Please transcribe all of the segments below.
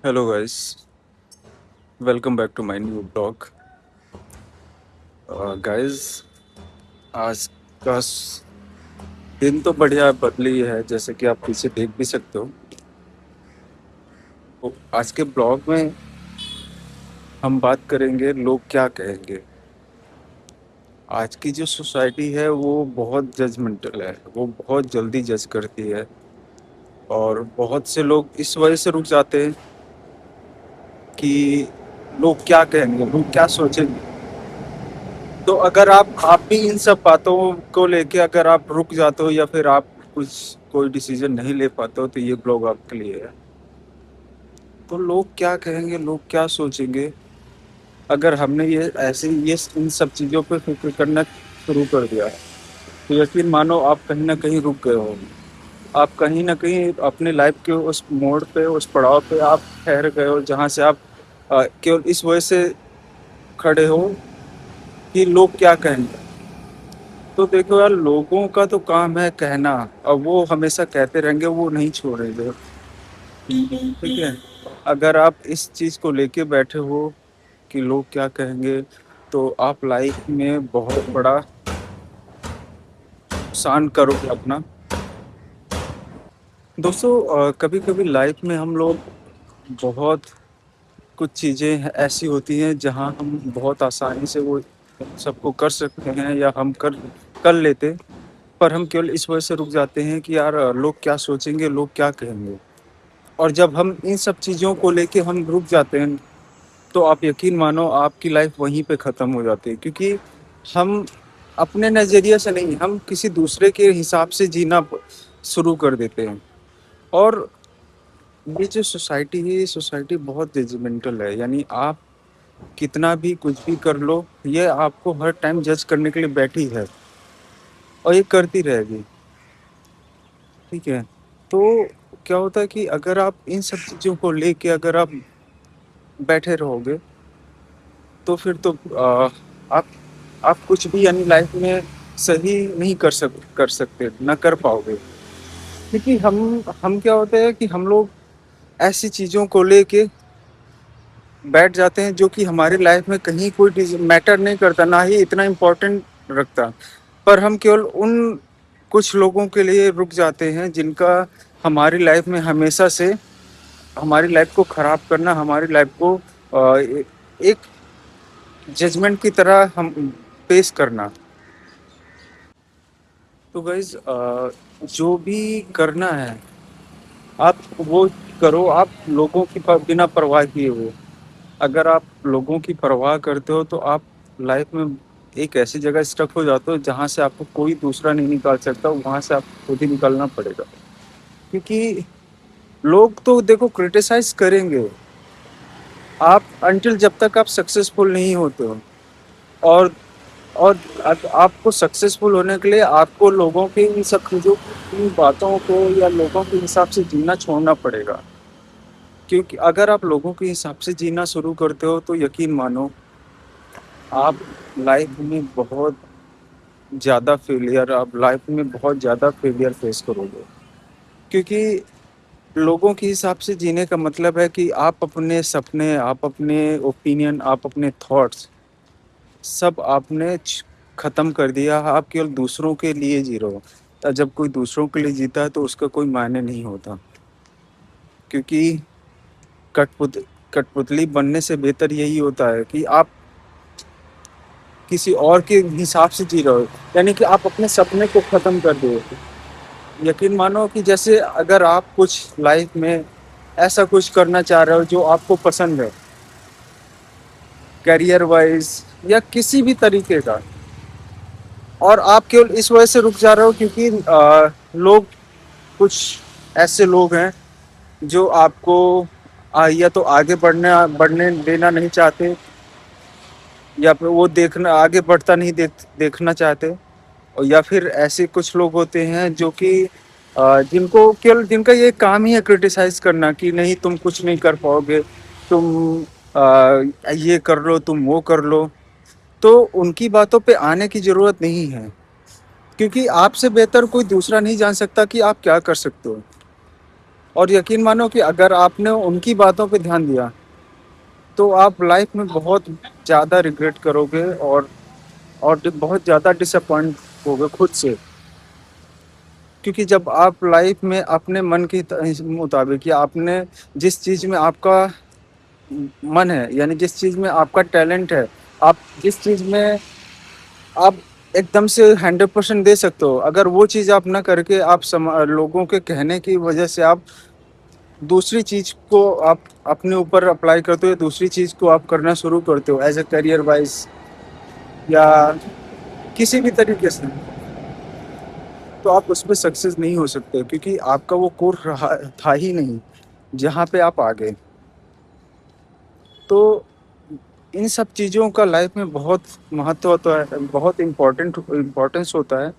Hello guys, welcome back to my new blog. Guys, आज का दिन तो बढ़िया बदली है, जैसे कि आप पीछे देख भी सकते हो। तो आज के ब्लॉग में हम बात करेंगे लोग क्या कहेंगे। आज की जो सोसाइटी है वो बहुत जजमेंटल है, वो बहुत जल्दी जज करती है और बहुत से लोग इस वजह से रुक जाते हैं कि लोग क्या कहेंगे, लोग क्या सोचेंगे। तो अगर आप भी इन सब बातों को लेके अगर आप रुक जाते हो या फिर आप कुछ कोई डिसीजन नहीं ले पाते हो तो ये ब्लॉग आपके लिए है। तो लोग क्या कहेंगे, लोग क्या सोचेंगे, अगर हमने ये इन सब चीज़ों पे फिक्र करना शुरू कर दिया तो यकीन मानो आप कहीं ना कहीं रुक गए हो। आप कहीं ना कहीं अपने लाइफ के उस मोड़ पे, उस पड़ाव पे आप ठहर गए हो जहाँ से आप केवल इस वजह से खड़े हो कि लोग क्या कहेंगे। तो देखो यार, लोगों का तो काम है कहना, और वो हमेशा कहते रहेंगे, वो नहीं छोड़ेंगे। ठीक है। अगर आप इस चीज को लेके बैठे हो कि लोग क्या कहेंगे, तो आप लाइफ में बहुत बड़ा नुकसान करोगे अपना। दोस्तों, कभी कभी लाइफ में हम लोग बहुत कुछ चीज़ें ऐसी होती हैं जहां हम बहुत आसानी से वो सबको कर सकते हैं या हम कर कर लेते, पर हम केवल इस वजह से रुक जाते हैं कि यार लोग क्या सोचेंगे, लोग क्या कहेंगे। और जब हम इन सब चीज़ों को लेके हम रुक जाते हैं तो आप यकीन मानो आपकी लाइफ वहीं पे ख़त्म हो जाती है, क्योंकि हम अपने नज़रिए से नहीं, हम किसी दूसरे के हिसाब से जीना शुरू कर देते हैं। और ये जो सोसाइटी है, ये सोसाइटी बहुत जजमेंटल है, यानी आप कितना भी कुछ भी कर लो, ये आपको हर टाइम जज करने के लिए बैठी है और ये करती रहेगी। ठीक है। तो क्या होता है कि अगर आप इन सब चीज़ों को लेके अगर आप बैठे रहोगे तो फिर तो आप आप कुछ भी यानी लाइफ में सही नहीं कर सकते, ना कर पाओगे। क्योंकि हम क्या होता है कि हम लोग ऐसी चीज़ों को लेके बैठ जाते हैं जो कि हमारी लाइफ में कहीं कोई मैटर नहीं करता, ना ही इतना इम्पोर्टेंट रखता, पर हम केवल उन कुछ लोगों के लिए रुक जाते हैं जिनका हमारी लाइफ में हमेशा से हमारी लाइफ को ख़राब करना, हमारी लाइफ को एक जजमेंट की तरह हम पेश करना। तो गाइज, जो भी करना है आप वो करो, आप लोगों की बिना परवाह किए हुए। अगर आप लोगों की परवाह करते हो तो आप लाइफ में एक ऐसी जगह स्टक हो जाते हो जहाँ से आपको कोई दूसरा नहीं निकाल सकता, वहाँ से आपको खुद ही निकलना पड़ेगा। क्योंकि लोग तो देखो क्रिटिसाइज करेंगे आप अंटिल जब तक आप सक्सेसफुल नहीं होते हो। और आपको सक्सेसफुल होने के लिए आपको लोगों की इन सब चीज़ों, इन बातों को या लोगों के हिसाब से जीना छोड़ना पड़ेगा। क्योंकि अगर आप लोगों के हिसाब से जीना शुरू करते हो तो यकीन मानो आप लाइफ में बहुत ज़्यादा फेलियर, आप लाइफ में बहुत ज़्यादा फेलियर फेस करोगे। क्योंकि लोगों के हिसाब से जीने का मतलब है कि आप अपने सपने, आप अपने ओपिनियन, आप अपने थॉट्स सब आपने ख़त्म कर दिया। आप केवल दूसरों के लिए जी रहे हो। जब कोई दूसरों के लिए जीता है तो उसका कोई मायने नहीं होता। क्योंकि कठपुत कठपुतली बनने से बेहतर यही होता है कि आप किसी और के हिसाब से जी रहे हो, यानी कि आप अपने सपने को ख़त्म कर दो। यकीन मानो कि जैसे अगर आप कुछ लाइफ में ऐसा कुछ करना चाह रहे हो जो आपको पसंद है, करियर वाइज या किसी भी तरीके का, और आप केवल इस वजह से रुक जा रहे हो क्योंकि लोग, कुछ ऐसे लोग हैं जो आपको या तो आगे बढ़ने देना नहीं चाहते, या फिर वो देखना आगे बढ़ता नहीं देखना चाहते। और या फिर ऐसे कुछ लोग होते हैं जो कि जिनको केवल जिनका ये काम ही है क्रिटिसाइज करना कि नहीं तुम कुछ नहीं कर पाओगे, तुम ये कर लो, तुम वो कर लो। तो उनकी बातों पे आने की ज़रूरत नहीं है, क्योंकि आपसे बेहतर कोई दूसरा नहीं जान सकता कि आप क्या कर सकते हो। और यकीन मानो कि अगर आपने उनकी बातों पे ध्यान दिया, तो आप लाइफ में बहुत ज़्यादा रिग्रेट करोगे और बहुत ज़्यादा डिसअपॉइंट होगे खुद से। क्योंकि जब आप लाइफ में अपने मन के मुताबिक या आपने जिस चीज़ में आपका मन है, यानी जिस चीज़ में आपका टैलेंट है, आप जिस चीज़ में आप एकदम से 100% दे सकते हो, अगर वो चीज़ आप ना करके आप लोगों के कहने की वजह से आप दूसरी चीज़ को आप अपने ऊपर अप्लाई करते हो, दूसरी चीज़ को आप करना शुरू करते हो एज ए करियर वाइज या किसी भी तरीके से, तो आप उसमें सक्सेस नहीं हो सकते, क्योंकि आपका वो कोर रहा था ही नहीं जहाँ पे आप आ गए। तो इन सब चीज़ों का लाइफ में बहुत महत्व होता है, बहुत इम्पोर्टेंस होता है।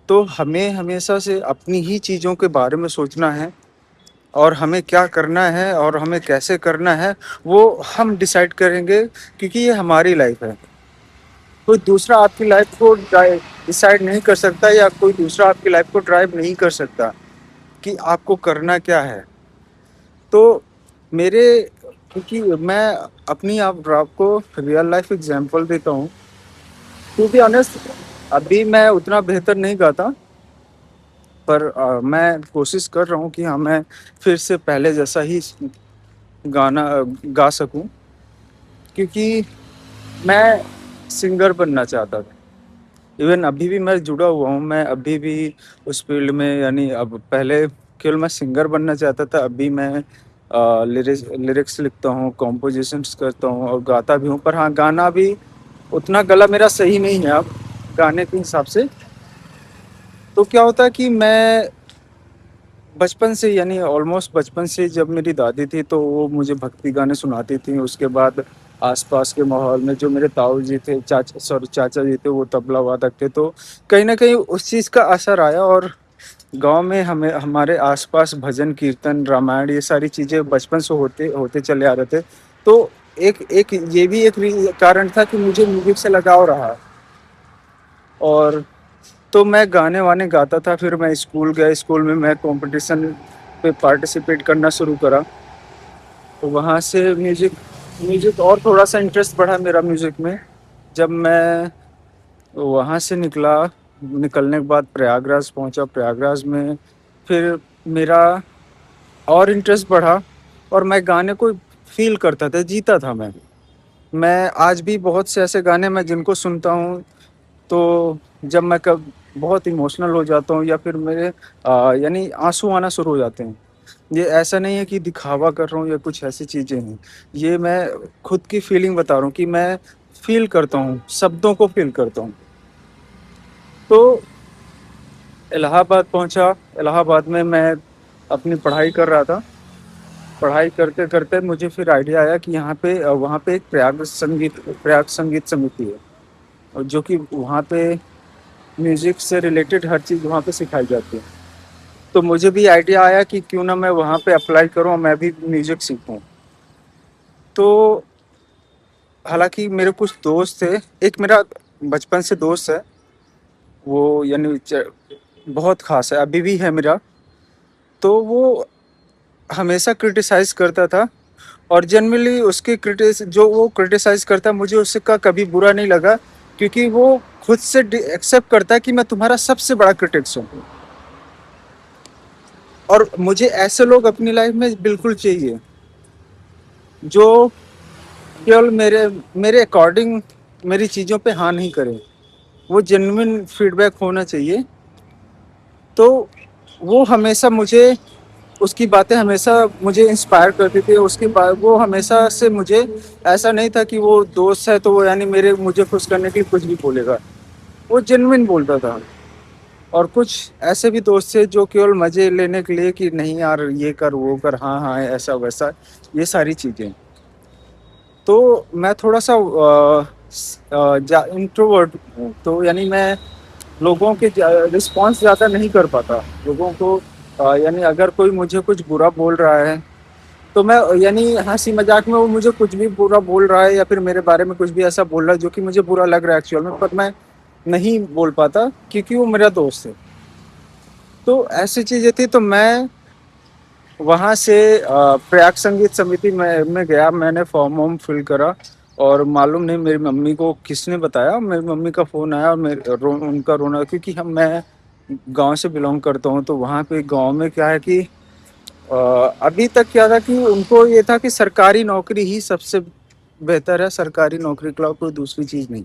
तो हमें हमेशा से अपनी ही चीज़ों के बारे में सोचना है, और हमें क्या करना है और हमें कैसे करना है, वो हम डिसाइड करेंगे, क्योंकि ये हमारी लाइफ है। कोई दूसरा आपकी लाइफ को डिसाइड नहीं कर सकता, या कोई दूसरा आपकी लाइफ को ड्राइव नहीं कर सकता कि आपको करना क्या है। तो मेरे क्योंकि मैं अपनी आप आपको रियल लाइफ एग्जांपल देता हूँ। टू बी ऑनेस्ट, अभी मैं उतना बेहतर नहीं गाता, पर मैं कोशिश कर रहा हूँ कि हाँ, मैं फिर से पहले जैसा ही गाना गा सकूँ, क्योंकि मैं सिंगर बनना चाहता था। इवन अभी भी मैं जुड़ा हुआ हूँ, मैं अभी भी उस फील्ड में, यानी अब पहले केवल मैं सिंगर बनना चाहता था, अभी मैं लिरिक्स लिखता हूँ, कॉम्पोजिशंस करता हूँ और गाता भी हूँ। पर हाँ, गाना भी उतना गला मेरा सही नहीं है अब गाने के हिसाब से। तो क्या होता है कि मैं बचपन से, यानी ऑलमोस्ट बचपन से, जब मेरी दादी थी तो वो मुझे भक्ति गाने सुनाती थी। उसके बाद आसपास के माहौल में जो मेरे ताऊ जी थे, चाचा जी थे, वो तबला वादक थे, तो कहीं ना कहीं उस चीज़ का असर आया। और गांव में हमें हमारे आसपास भजन कीर्तन रामायण ये सारी चीज़ें बचपन से होते होते चले आ रहे थे। तो एक एक ये भी एक कारण था कि मुझे म्यूजिक से लगाव रहा। और तो मैं गाने वाने गाता था, फिर मैं स्कूल गया, स्कूल में मैं कंपटीशन पे पार्टिसिपेट करना शुरू करा। तो वहाँ से म्यूज़िक म्यूज़िक और थोड़ा-सा इंटरेस्ट बढ़ा मेरा म्यूज़िक में। जब मैं वहाँ से निकलने के बाद प्रयागराज पहुँचा, प्रयागराज में फिर मेरा और इंटरेस्ट बढ़ा, और मैं गाने को फ़ील करता था, जीता था मैं। मैं आज भी बहुत से ऐसे गाने मैं जिनको सुनता हूँ, तो जब मैं कब बहुत इमोशनल हो जाता हूँ, या फिर मेरे यानी आँसू आना शुरू हो जाते हैं। ये ऐसा नहीं है कि दिखावा कर रहा हूँ या कुछ ऐसी चीज़ें हैं। ये मैं खुद की फीलिंग बता रहा हूँ कि मैं फ़ील करता हूँ, शब्दों को फ़ील करता हूँ। तो इलाहाबाद पहुँचा, इलाहाबाद में मैं अपनी पढ़ाई कर रहा था। पढ़ाई करते-करते मुझे फिर आइडिया आया कि यहाँ पे वहाँ पे एक प्रयाग संगीत समिति है, और जो कि वहाँ पे म्यूज़िक से रिलेटेड हर चीज़ वहाँ पे सिखाई जाती है। तो मुझे भी आइडिया आया कि क्यों ना मैं वहाँ पे अप्लाई करूँ और मैं भी म्यूज़िक सीखूँ। तो हालाँकि मेरे कुछ दोस्त थे, एक मेरा बचपन से दोस्त है, वो यानी बहुत ख़ास है, अभी भी है मेरा। तो वो हमेशा क्रिटिसाइज़ करता था, और जनरली उसके जो वो क्रिटिसाइज़ करता है, मुझे उसका कभी बुरा नहीं लगा, क्योंकि वो खुद से एक्सेप्ट करता है कि मैं तुम्हारा सबसे बड़ा क्रिटिक्स हूँ। और मुझे ऐसे लोग अपनी लाइफ में बिल्कुल चाहिए, जो केवल मेरे मेरे अकॉर्डिंग मेरी चीज़ों पे हाँ नहीं करे। वो जेन्युइन फीडबैक होना चाहिए। तो वो हमेशा मुझे उसकी बातें हमेशा मुझे इंस्पायर करती थी। उसकी बात वो हमेशा से मुझे ऐसा नहीं था कि वो दोस्त है तो वो यानी मेरे मुझे खुश करने के लिए कुछ भी बोलेगा। वो जेन्युइन बोलता था। और कुछ ऐसे भी दोस्त थे जो केवल मज़े लेने के लिए कि नहीं यार ये कर, वो कर, हाँ, हाँ, ऐसा-वैसा, ये सारी चीज़ें। तो मैं थोड़ा-सा जा इंट्रोवर्ट हूँ, तो यानी मैं लोगों के रिस्पॉन्स ज़्यादा नहीं कर पाता। लोगों को यानी अगर कोई मुझे कुछ बुरा बोल रहा है, तो मैं यानी हँसी मज़ाक में वो मुझे कुछ भी बुरा बोल रहा है या फिर मेरे बारे में कुछ भी ऐसा बोल रहा है जो कि मुझे बुरा लग रहा है एक्चुअल में, पर मैं नहीं बोल पाता क्योंकि वो मेरा दोस्त है। तो ऐसी चीज़ें थी, तो मैं वहाँ से प्रयाग संगीत समिति में गया, मैंने फॉर्म वॉर्म फिल करा और मालूम नहीं मेरी मम्मी को किसने बताया, मेरी मम्मी का फ़ोन आया और उनका रोना, क्योंकि हम मैं गांव से बिलोंग करता हूँ, तो वहाँ पे गांव में क्या है कि अ, अभी तक क्या था कि उनको ये था कि सरकारी नौकरी ही सबसे बेहतर है, सरकारी नौकरी के अलावा कोई दूसरी चीज़ नहीं।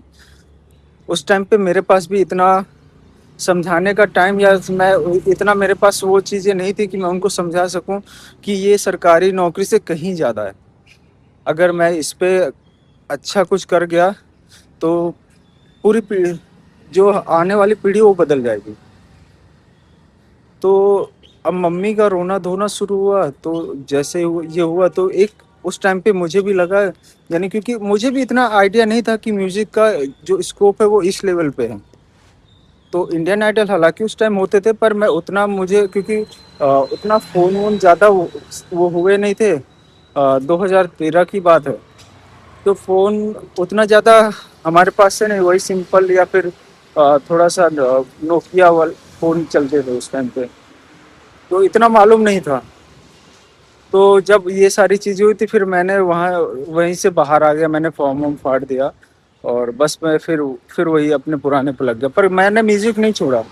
उस टाइम पे मेरे पास भी इतना समझाने का टाइम या मैं इतना मेरे पास वो चीज़ें नहीं थी कि मैं उनको समझा सकूं कि ये सरकारी नौकरी से कहीं ज़्यादा है। अगर मैं इस पे अच्छा कुछ कर गया तो पूरी पीढ़ी, जो आने वाली पीढ़ी वो बदल जाएगी। तो अब मम्मी का रोना धोना शुरू हुआ, तो जैसे ये हुआ तो एक उस टाइम पे मुझे भी लगा, यानी क्योंकि मुझे भी इतना आइडिया नहीं था कि म्यूजिक का जो स्कोप है वो इस लेवल पे है। तो इंडियन आइडल हालांकि उस टाइम होते थे, पर मैं उतना मुझे क्योंकि उतना फ़ोन वोन ज़्यादा वो हुए नहीं थे। 2013 की बात है, तो फ़ोन उतना ज़्यादा हमारे पास से नहीं, वही सिंपल या फिर थोड़ा सा नोकिया वाले फ़ोन चलते थे उस टाइम पे, तो इतना मालूम नहीं था। तो जब ये सारी चीज़ें हुई थी, फिर मैंने वहाँ वहीं से बाहर आ गया, मैंने फॉर्म वॉर्म फाड़ दिया और बस मैं फिर वही अपने पुराने पे लग गया, पर मैंने म्यूज़िक नहीं छोड़ा।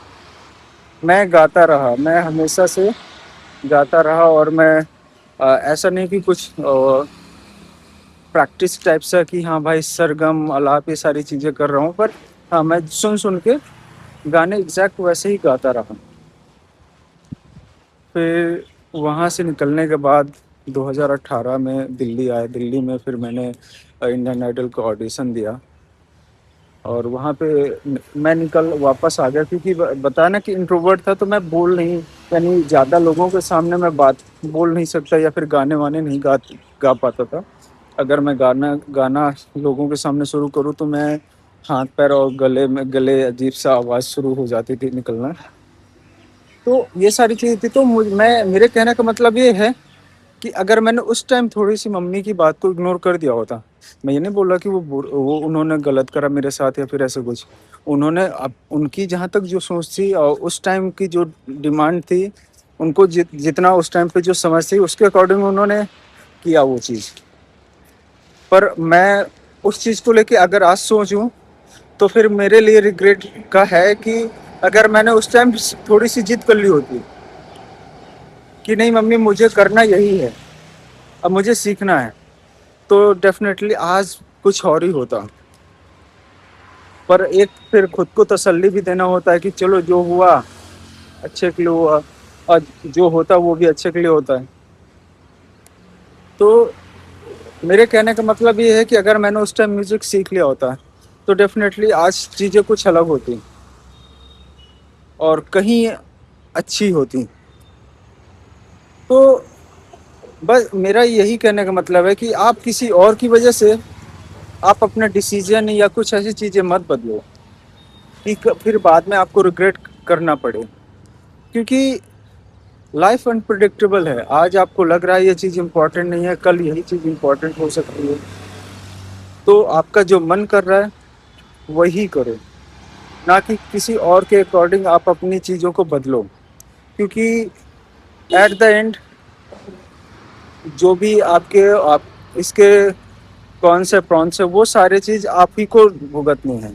मैं गाता रहा, मैं हमेशा से गाता रहा और मैं ऐसा नहीं कि कुछ प्रैक्टिस टाइप सा कि हाँ भाई सरगम आलाप ये सारी चीज़ें कर रहा हूँ, पर हाँ मैं सुन सुन के गाने एग्जैक्ट वैसे ही गाता रहा। फिर वहाँ से निकलने के बाद 2018 में दिल्ली आया, दिल्ली में फिर मैंने इंडियन आइडल का ऑडिशन दिया और वहाँ पे मैं निकल वापस आ गया, क्योंकि बताया ना कि इंट्रोवर्ट था, तो मैं बोल नहीं, यानी ज़्यादा लोगों के सामने मैं बात बोल नहीं सकता या फिर गाने वाने नहीं गा पाता था। अगर मैं गाना गाना लोगों के सामने शुरू करूँ तो मैं हाथ पैर और गले अजीब सा आवाज़ शुरू हो जाती थी निकलना। तो ये सारी चीज़ें थी, तो मैं मेरे कहने का मतलब ये है कि अगर मैंने उस टाइम थोड़ी-सी मम्मी की बात को इग्नोर कर दिया होता, मैं ये नहीं बोल रहा कि वो उन्होंने गलत करा मेरे साथ या फिर ऐसा कुछ। उन्होंने अब उनकी जहाँ तक जो सोच थी और उस टाइम की जो डिमांड थी, उनको जितना उस टाइम पे जो समझ थी उसके अकॉर्डिंग उन्होंने किया वो चीज़। पर मैं उस चीज़ को लेके अगर आज सोचूँ, तो फिर मेरे लिए रिग्रेट का है कि अगर मैंने उस टाइम थोड़ी-सी ज़िद कर ली होती कि नहीं मम्मी मुझे करना यही है, अब मुझे सीखना है, तो डेफ़िनेटली आज कुछ और ही होता। पर एक फिर खुद को तसल्ली भी देना होता है कि चलो जो हुआ, अच्छे के लिए हुआ और जो होता वो भी अच्छे के लिए होता है। तो मेरे कहने का मतलब ये है कि अगर मैंने उस टाइम म्यूज़िक सीख लिया होता, तो डेफ़िनेटली आज चीज़ें कुछ अलग होती और कहीं अच्छी होती। तो बस मेरा यही कहने का मतलब है कि आप किसी और की वजह से आप अपना डिसीज़न या कुछ ऐसी चीज़ें मत बदलो कि फिर बाद में आपको रिग्रेट करना पड़े। क्योंकि लाइफ अनप्रिडिक्टेबल है, आज आपको लग रहा है ये चीज़ इम्पोर्टेंट नहीं है, कल यही चीज़ इम्पोर्टेंट हो सकती है। तो आपका जो मन कर रहा है वही करो, ना कि किसी और के अकॉर्डिंग आप अपनी चीज़ों को बदलो। क्योंकि एट द एंड जो भी आप इसके कौन से प्रॉन्स है वो सारी चीज़ आप ही को भुगतनी है।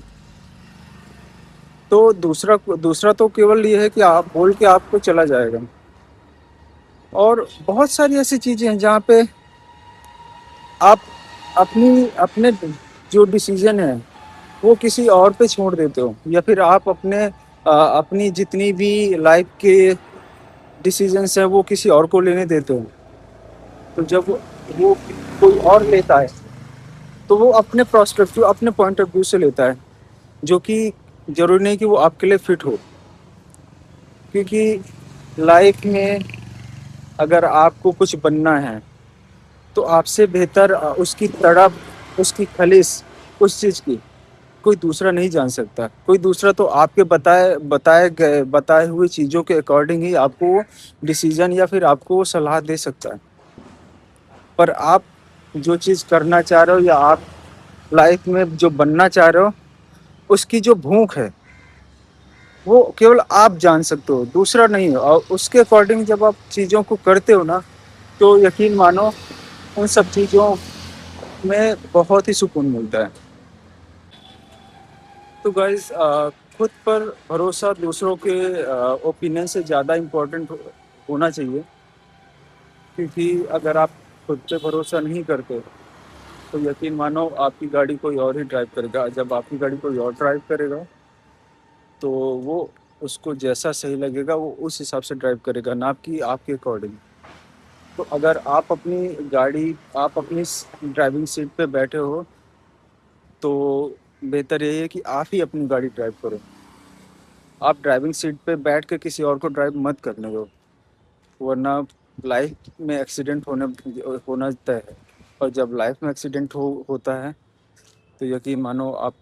तो दूसरा दूसरा तो केवल ये है कि आप बोल के आपको चला जाएगा। और बहुत सारी ऐसी चीज़ें हैं जहाँ पे आप अपने जो डिसीजन है वो किसी और पे छोड़ देते हो, या फिर आप अपनी जितनी भी लाइफ के डिसीजंस हैं वो किसी और को लेने देते हो। तो जब वो कोई और लेता है तो वो अपने प्रोस्पेक्टिव अपने पॉइंट ऑफ व्यू से लेता है, जो कि ज़रूरी नहीं कि वो आपके लिए फिट हो। क्योंकि लाइफ में अगर आपको कुछ बनना है तो आपसे बेहतर उसकी तड़प, उसकी खलिश, उस चीज़ की कोई दूसरा नहीं जान सकता। कोई दूसरा तो आपके बताए हुए चीज़ों के अकॉर्डिंग ही आपको डिसीज़न या फिर आपको सलाह दे सकता है। पर आप जो चीज़ करना चाह रहे हो या आप लाइफ में जो बनना चाह रहे हो, उसकी जो भूख है, वो केवल आप जान सकते हो, दूसरा नहीं। और उसके अकॉर्डिंग जब आप चीज़ों को करते हो ना, तो यकीन मानो उन सब चीज़ों में बहुत ही सुकून मिलता है। तो गाइज़ खुद पर भरोसा दूसरों के ओपिनियन से ज़्यादा इम्पोर्टेंट होना चाहिए, क्योंकि अगर आप खुद पे भरोसा नहीं करते, तो यकीन मानो आपकी गाड़ी कोई और ही ड्राइव करेगा। जब आपकी गाड़ी कोई और ड्राइव करेगा, तो वो उसको जैसा सही लगेगा वो उस हिसाब से ड्राइव करेगा, ना कि आपके अकॉर्डिंग। तो अगर आप अपनी ड्राइविंग सीट पे बैठे हो, तो बेहतर यही है कि आप ही अपनी गाड़ी ड्राइव करो। आप ड्राइविंग सीट पे बैठ के किसी और को ड्राइव मत करने दो, वरना लाइफ में एक्सीडेंट होना तय है। और जब लाइफ में एक्सीडेंट होता है, तो यकीन मानो आप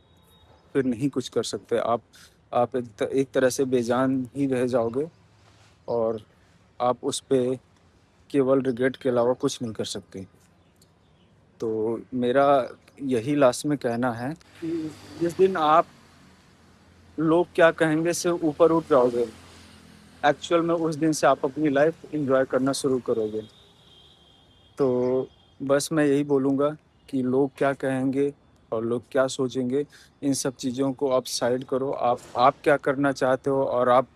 फिर नहीं कुछ कर सकते। आप एक तरह से बेजान ही रह जाओगे, और आप उस पे केवल रिग्रेट के अलावा कुछ नहीं कर सकते। तो मेरा यही लास्ट में कहना है कि जिस दिन आप लोग क्या कहेंगे से ऊपर उठ जाओगे, एक्चुअल में उस दिन से आप अपनी लाइफ एंजॉय करना शुरू करोगे। तो बस मैं यही बोलूँगा कि लोग क्या कहेंगे और लोग क्या सोचेंगे, इन सब चीज़ों को आप साइड करो। आप क्या करना चाहते हो और आप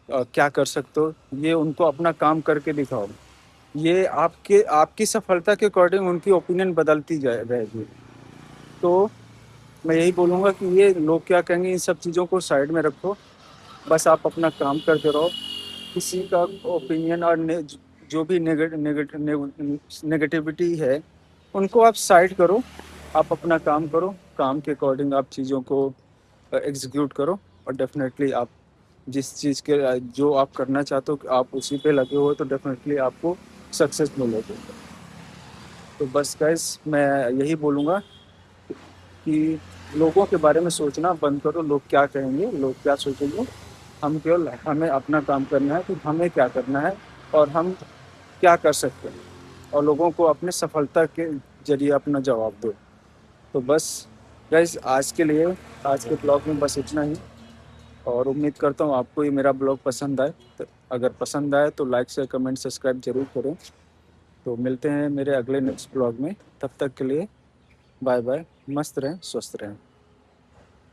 क्या कर सकते हो, ये उनको अपना काम करके दिखाओ। ये आपके आपकी सफलता के अकॉर्डिंग उनकी ओपिनियन बदलती जाए रहेगी। तो मैं यही बोलूँगा कि ये लोग क्या कहेंगे, इन सब चीज़ों को साइड में रखो। बस आप अपना काम करते रहो। किसी का ओपिनियन और जो भी नेगेटिविटी है, उनको आप साइड करो। आप अपना काम करो, काम के अकॉर्डिंग आप चीज़ों को एग्जीक्यूट करो, और डेफिनेटली आप जिस चीज़ के जो आप करना चाहते हो आप उसी पे लगे हो, तो डेफिनेटली आपको सक्सेस मिलेगी। तो बस गाइस मैं यही बोलूँगा कि लोगों के बारे में सोचना बंद करो। लोग क्या कहेंगे, लोग क्या सोचेंगे, हम केवल हमें अपना काम करना है कि हमें क्या करना है और हम क्या कर सकते हैं, और लोगों को अपने सफलता के ज़रिए अपना जवाब दो। तो बस गाइस आज के लिए, आज के ब्लॉग में बस इतना ही, और उम्मीद करता हूँ आपको ये मेरा ब्लॉग पसंद आए। तो अगर पसंद आए तो लाइक शेयर कमेंट सब्सक्राइब ज़रूर करें। तो मिलते हैं मेरे अगले नेक्स्ट ब्लॉग में, तब तक के लिए बाय बाय। मस्त रहें, स्वस्थ रहें।